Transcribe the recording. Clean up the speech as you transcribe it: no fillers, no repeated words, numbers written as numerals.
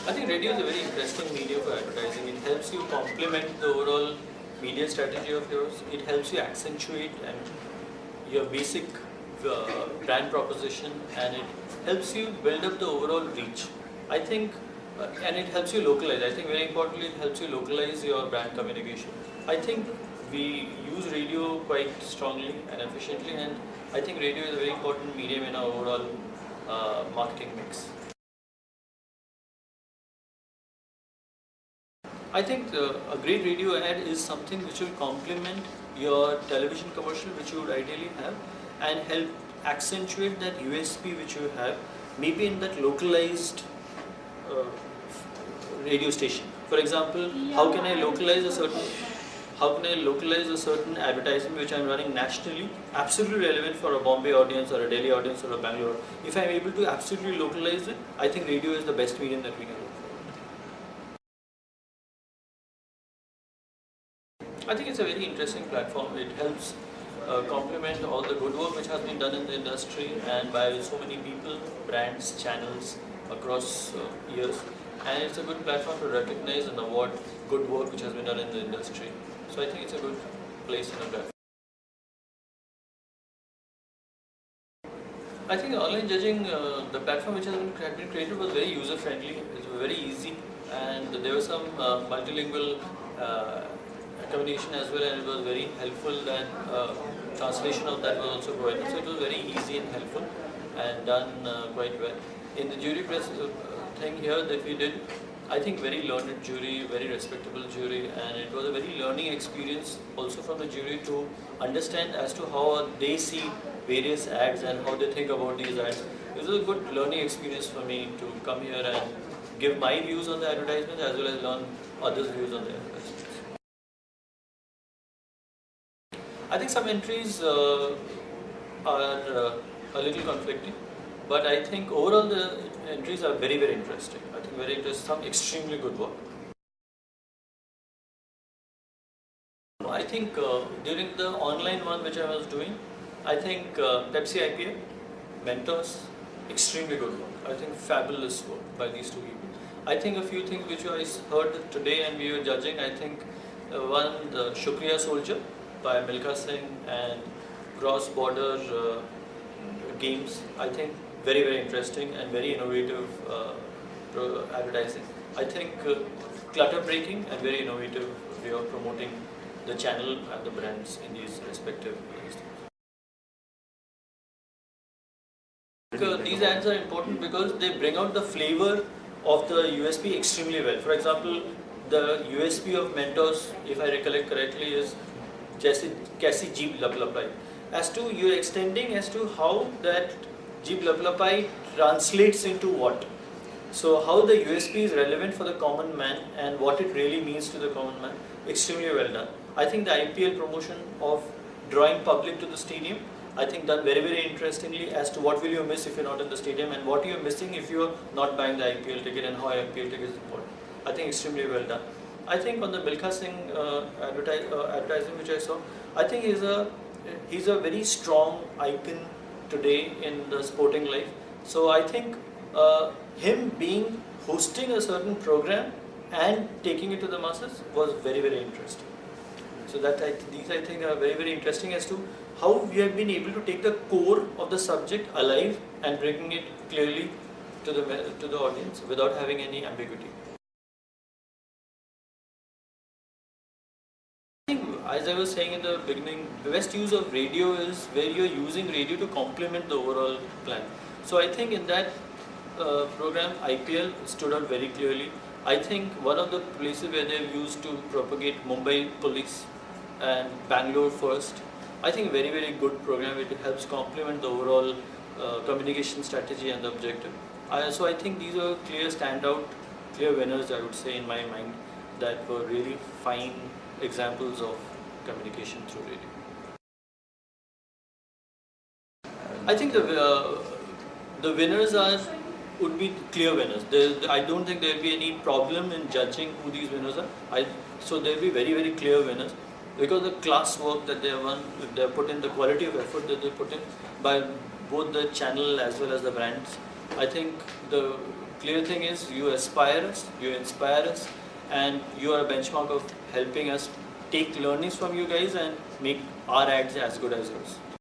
I think radio is a very interesting medium for advertising. It helps you complement the overall media strategy of yours. It helps you accentuate and your basic brand proposition, and it helps you build up the overall reach. I think, and it helps you localize. I think very importantly, it helps you localize your brand communication. I think we use radio quite strongly and efficiently, and I think radio is a very important medium in our overall marketing mix. I think a great radio ad is something which will complement your television commercial, which you would ideally have, and help accentuate that USP which you have, maybe in that localized radio station. For example, how can I localize a certain advertisement which I am running nationally, absolutely relevant for a Bombay audience or a Delhi audience or a Bangalore? If I am able to absolutely localize it, I think radio is the best medium that we can look for. I think it's a very interesting platform. It helps complement all the good work which has been done in the industry and by so many people, brands, channels across years. And it's a good platform to recognize and award good work which has been done in the industry. So I think it's a good place in a platform. I think online judging, the platform which has been created was very user friendly. It was very easy, and there was some multilingual accommodation as well, and it was very helpful. And translation of that was also provided, so it was very easy and helpful and done quite well. In the jury press thing here that we did, I think very learned jury, very respectable jury, and it was a very learning experience also from the jury to understand as to how they see various ads and how they think about these ads. It was a good learning experience for me to come here and give my views on the advertisements as well as learn others' views on the advertisements. I think some entries are a little conflicting, but I think overall the entries are very, very interesting. I think very interesting, some extremely good work. I think during the online one which I was doing, I think Pepsi IPL, Mentors, extremely good work. I think fabulous work by these two people. I think a few things which I heard today and we were judging, I think one, the Shukriya Soldier by Milkha Singh and cross-border games, I think very, very interesting and very innovative advertising. I think clutter breaking and very innovative way of promoting the channel and the brands in these respective places. These ads are important because they bring out the flavor of the USP extremely well. For example, the USP of Mentors, if I recollect correctly, is Kaisi Jeep Laplapai. As to you're extending as to how that Jeep Laplapai translates into what. So how the USP is relevant for the common man and what it really means to the common man, extremely well done. I think the IPL promotion of drawing public to the stadium, I think done very, very interestingly as to what will you miss if you're not in the stadium and what you're missing if you're not buying the IPL ticket and how IPL ticket is important. I think extremely well done. I think on the Milkha Singh advertising which I saw, I think he's a very strong icon today in the sporting life. So I think him hosting a certain program and taking it to the masses was very, very interesting. So these I think are very, very interesting as to how we have been able to take the core of the subject alive and bringing it clearly to the audience without having any ambiguity. As I was saying in the beginning, the best use of radio is where you're using radio to complement the overall plan. So I think in that program, IPL stood out very clearly. I think one of the places where they've used to propagate Mumbai police and Bangalore first, I think very, very good program. It helps complement the overall communication strategy and the objective. So I think these are clear standout, clear winners, I would say in my mind, that were really fine examples of communication through radio. I think the winners would be clear winners. I don't think there will be any problem in judging who these winners are. So there will be very, very clear winners because the class work that they have put in, the quality of effort that they put in by both the channel as well as the brands, I think the clear thing is you aspire us, you inspire us, and you are a benchmark of helping us take learnings from you guys and make our ads as good as yours.